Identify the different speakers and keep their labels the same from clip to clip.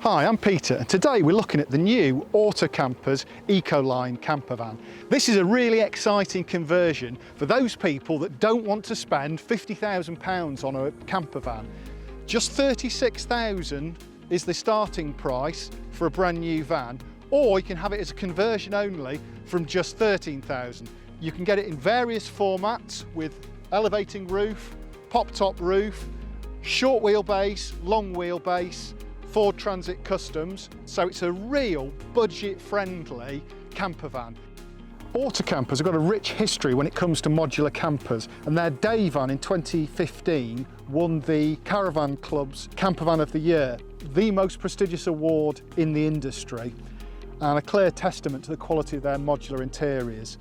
Speaker 1: Hi, I'm Peter, and today we're looking at the new Autocampers Ecoline campervan. This is a really exciting conversion for those people that don't want to spend £50,000 on a campervan. Just £36,000 is the starting price for a brand new van, or you can have it as a conversion only from just £13,000. You can get it in various formats with elevating roof, pop-top roof, short wheelbase, long wheelbase, Ford Transit Customs, so it's a real budget-friendly campervan. Autocampers have got a rich history when it comes to modular campers, and their day van in 2015 won the Caravan Club's Campervan of the Year, the most prestigious award in the industry, and a clear testament to the quality of their modular interiors.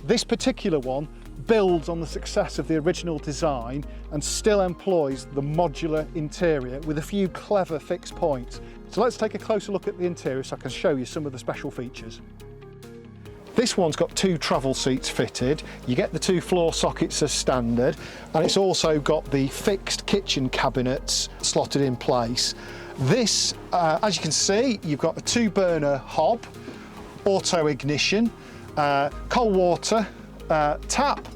Speaker 1: This particular one builds on the success of the original design and still employs the modular interior with a few clever fixed points. So let's take a closer look at the interior so I can show you some of the special features. This one's got two travel seats fitted. You get the two floor sockets as standard, and it's also got the fixed kitchen cabinets slotted in place. This, as you can see, you've got a 2-burner hob, auto ignition, cold water tap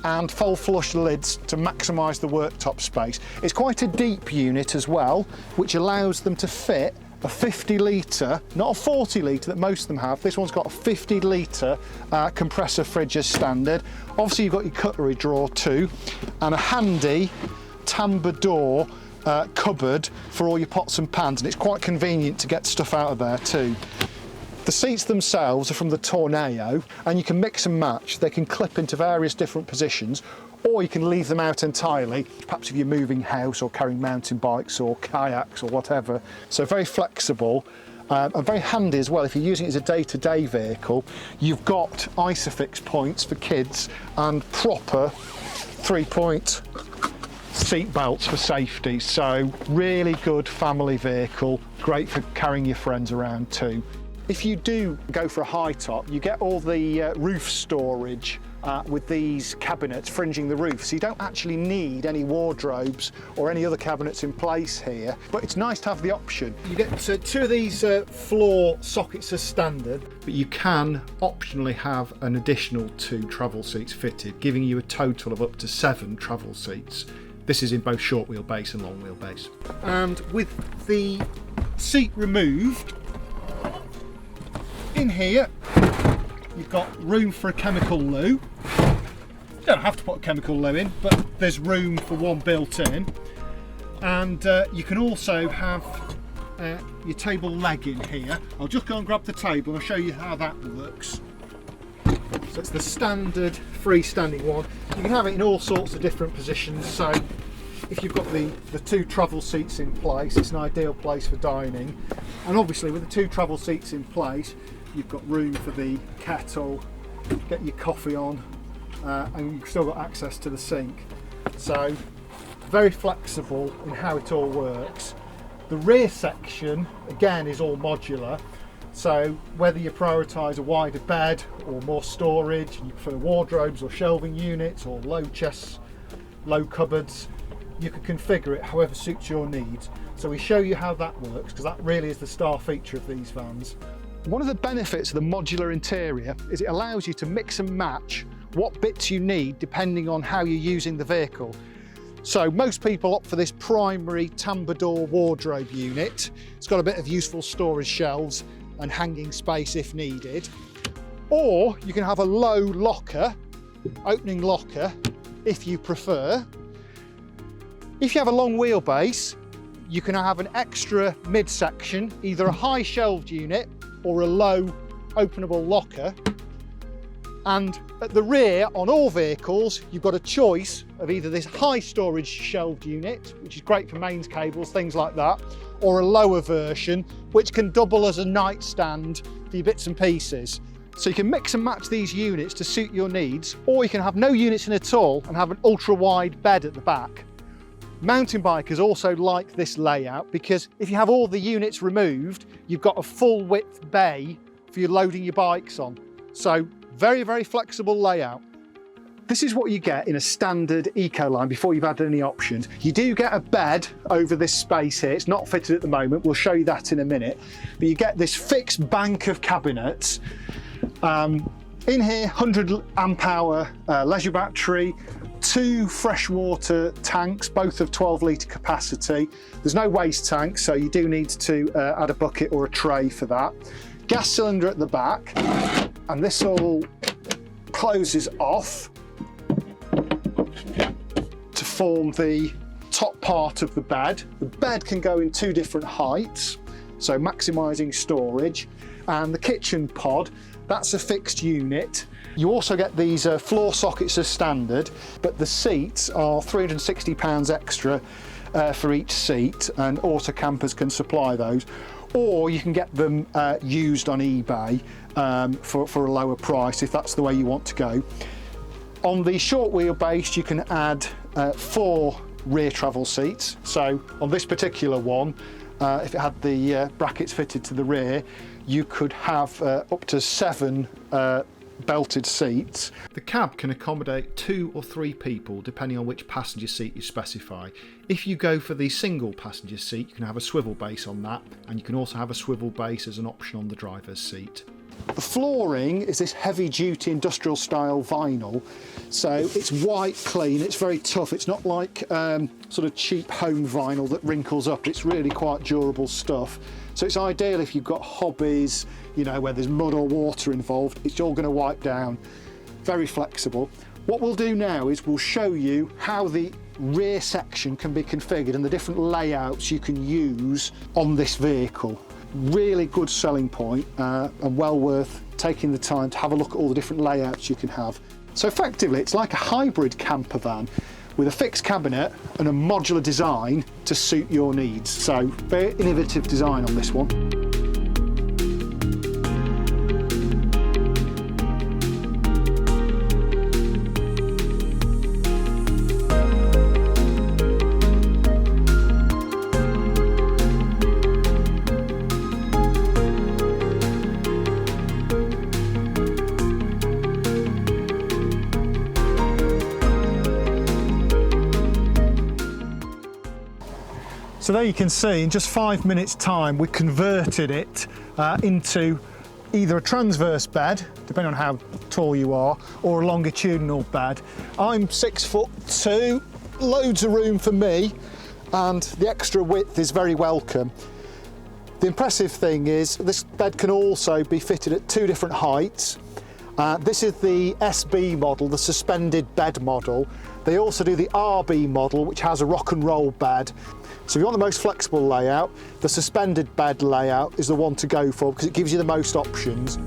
Speaker 1: and full flush lids to maximise the worktop space. It's quite a deep unit as well, which allows them to fit a 50 litre, not a 40 litre that most of them have. This one's got a 50 litre compressor fridge as standard. Obviously you've got your cutlery drawer too, and a handy tambour door cupboard for all your pots and pans, and it's quite convenient to get stuff out of there too. The seats themselves are from the Tornado, and you can mix and match. They can clip into various different positions, or you can leave them out entirely, perhaps if you're moving house or carrying mountain bikes or kayaks or whatever. So very flexible and very handy as well if you're using it as a day-to-day vehicle. You've got Isofix points for kids and proper 3-point seat belts for safety. So really good family vehicle, great for carrying your friends around too. If you do go for a high top, you get all the roof storage with these cabinets fringing the roof, so you don't actually need any wardrobes or any other cabinets in place here, but it's nice to have the option. You get two of these floor sockets as standard, but you can optionally have an additional 2 travel seats fitted, giving you a total of up to 7 travel seats. This is in both short wheelbase and long wheelbase. And with the seat removed, in here you've got room for a chemical loo. You don't have to put a chemical loo in, but there's room for one built in. And you can also have your table leg in here. I'll just go and grab the table and I'll show you how that works. So it's the standard freestanding one. You can have it in all sorts of different positions. So if you've got the 2 travel seats in place, it's an ideal place for dining. And obviously with the 2 travel seats in place, you've got room for the kettle, get your coffee on, and you've still got access to the sink. So very flexible in how it all works. The rear section again is all modular, so whether you prioritise a wider bed or more storage, and you prefer wardrobes or shelving units or low chests, low cupboards, you can configure it however suits your needs. So we show you how that works, because that really is the star feature of these vans. One of the benefits of the modular interior is it allows you to mix and match what bits you need depending on how you're using the vehicle. So most people opt for this primary tambour door wardrobe unit. It's got a bit of useful storage shelves and hanging space if needed. Or you can have a low locker, opening locker, if you prefer. If you have a long wheelbase, you can have an extra midsection, either a high shelved unit or a low openable locker. And at the rear on all vehicles, you've got a choice of either this high storage shelved unit, which is great for mains cables, things like that, or a lower version, which can double as a nightstand for your bits and pieces. So you can mix and match these units to suit your needs, or you can have no units in at all and have an ultra wide bed at the back. Mountain bikers also like this layout because if you have all the units removed, you've got a full width bay for you loading your bikes on. So very, very flexible layout. This is what you get in a standard Ecoline before you've added any options. You do get a bed over this space here. It's not fitted at the moment. We'll show you that in a minute. But you get this fixed bank of cabinets. In here, 100 amp hour leisure battery, 2 freshwater tanks, both of 12 litre capacity. There's no waste tank, so you do need to add a bucket or a tray for that. Gas cylinder at the back, and this all closes off to form the top part of the bed. The bed can go in 2 different heights, so maximising storage. And the kitchen pod, that's a fixed unit. You also get these floor sockets as standard, but the seats are £360 extra for each seat, and Auto Campers can supply those. Or you can get them used on eBay for a lower price if that's the way you want to go. On the short wheelbase, you can add 4 rear travel seats. So on this particular one, if it had the brackets fitted to the rear, you could have up to 7 belted seats. The cab can accommodate 2 or 3 people depending on which passenger seat you specify. If you go for the single passenger seat, you can have a swivel base on that, and you can also have a swivel base as an option on the driver's seat. The flooring is this heavy duty industrial style vinyl, so it's white clean, it's very tough. It's not like sort of cheap home vinyl that wrinkles up. It's really quite durable stuff. So it's ideal if you've got hobbies, you know, where there's mud or water involved. It's all going to wipe down. Very flexible. What we'll do now is we'll show you how the rear section can be configured and the different layouts you can use on this vehicle. Really good selling point, and well worth taking the time to have a look at all the different layouts you can have. So effectively it's like a hybrid camper van with a fixed cabinet and a modular design to suit your needs. So very innovative design on this one. So there you can see in just 5 minutes time we converted it into either a transverse bed, depending on how tall you are, or a longitudinal bed. I'm 6'2", loads of room for me, and the extra width is very welcome. The impressive thing is this bed can also be fitted at 2 different heights. This is the SB model, the suspended bed model. They also do the RB model, which has a rock and roll bed. So if you want the most flexible layout, the suspended bed layout is the one to go for because it gives you the most options.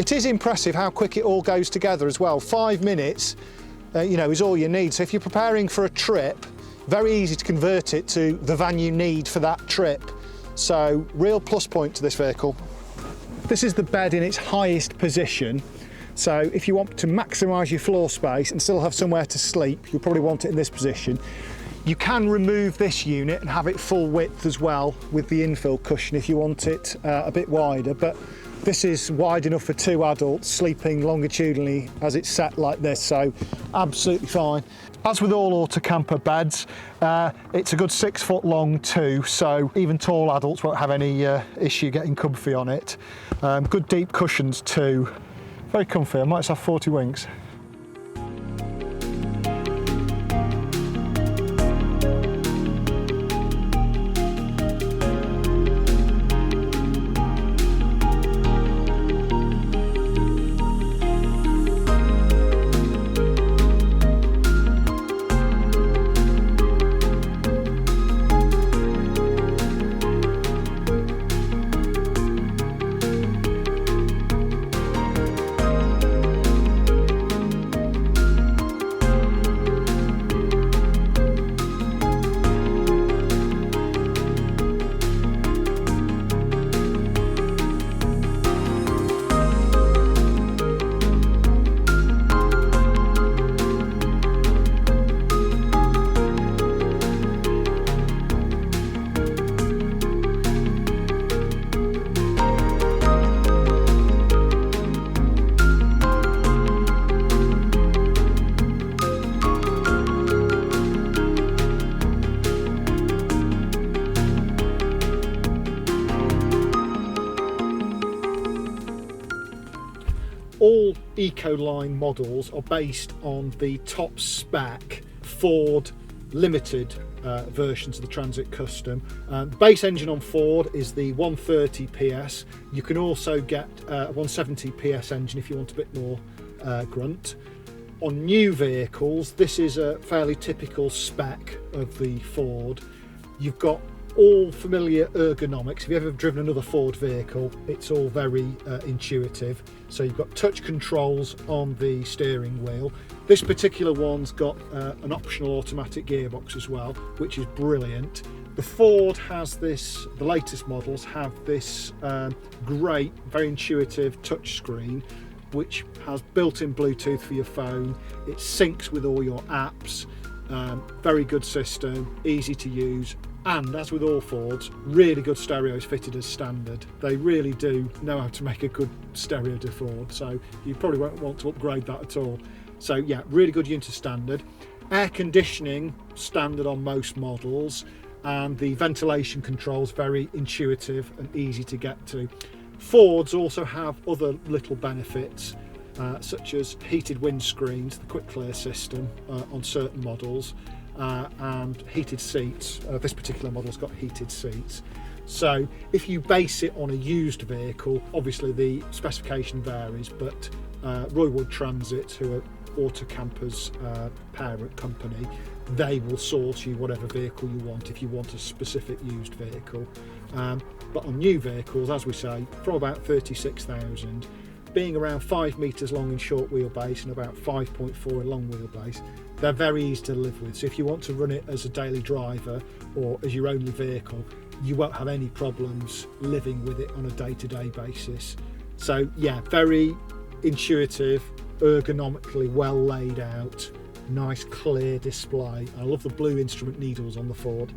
Speaker 1: it is impressive how quick it all goes together as well. 5 minutes, you know, is all you need. So if you're preparing for a trip, very easy to convert it to the van you need for that trip. So real plus point to this vehicle. This is the bed in its highest position. So if you want to maximise your floor space and still have somewhere to sleep, you'll probably want it in this position. You can remove this unit and have it full width as well with the infill cushion if you want it a bit wider, but this is wide enough for 2 adults sleeping longitudinally as it's set like this, so absolutely fine. As with all auto camper beds, it's a good 6 foot long too, so even tall adults won't have any issue getting comfy on it. Good deep cushions too. Very comfy. I might have 40 winks. All Ecoline models are based on the top spec Ford Limited versions of the Transit Custom. The base engine on Ford is the 130 PS. You can also get a 170 PS engine if you want a bit more grunt. On new vehicles, this is a fairly typical spec of the Ford. You've got all familiar ergonomics. If you've ever driven another Ford vehicle, it's all very intuitive. So you've got touch controls on the steering wheel. This particular one's got an optional automatic gearbox as well, which is brilliant. The Ford has this, the latest models have this great, very intuitive touch screen, which has built-in Bluetooth for your phone. It syncs with all your apps. Very good system, easy to use. And as with all Fords, really good stereos fitted as standard. They really do know how to make a good stereo to Ford, so you probably won't want to upgrade that at all. So yeah, really good unit standard. Air conditioning standard on most models, and the ventilation controls very intuitive and easy to get to. Fords also have other little benefits, such as heated windscreens, the quick clear system on certain models, and heated seats. This particular model's got heated seats. So if you base it on a used vehicle, obviously the specification varies, but Roy Wood Transit, who are Autocamper's parent company, they will source you whatever vehicle you want if you want a specific used vehicle. But on new vehicles, as we say, from about 36,000, being around 5 metres long in short wheelbase and about 5.4 in long wheelbase, they're very easy to live with. So if you want to run it as a daily driver or as your only vehicle, you won't have any problems living with it on a day-to-day basis. So yeah, very intuitive, ergonomically well laid out, nice clear display. I love the blue instrument needles on the Ford.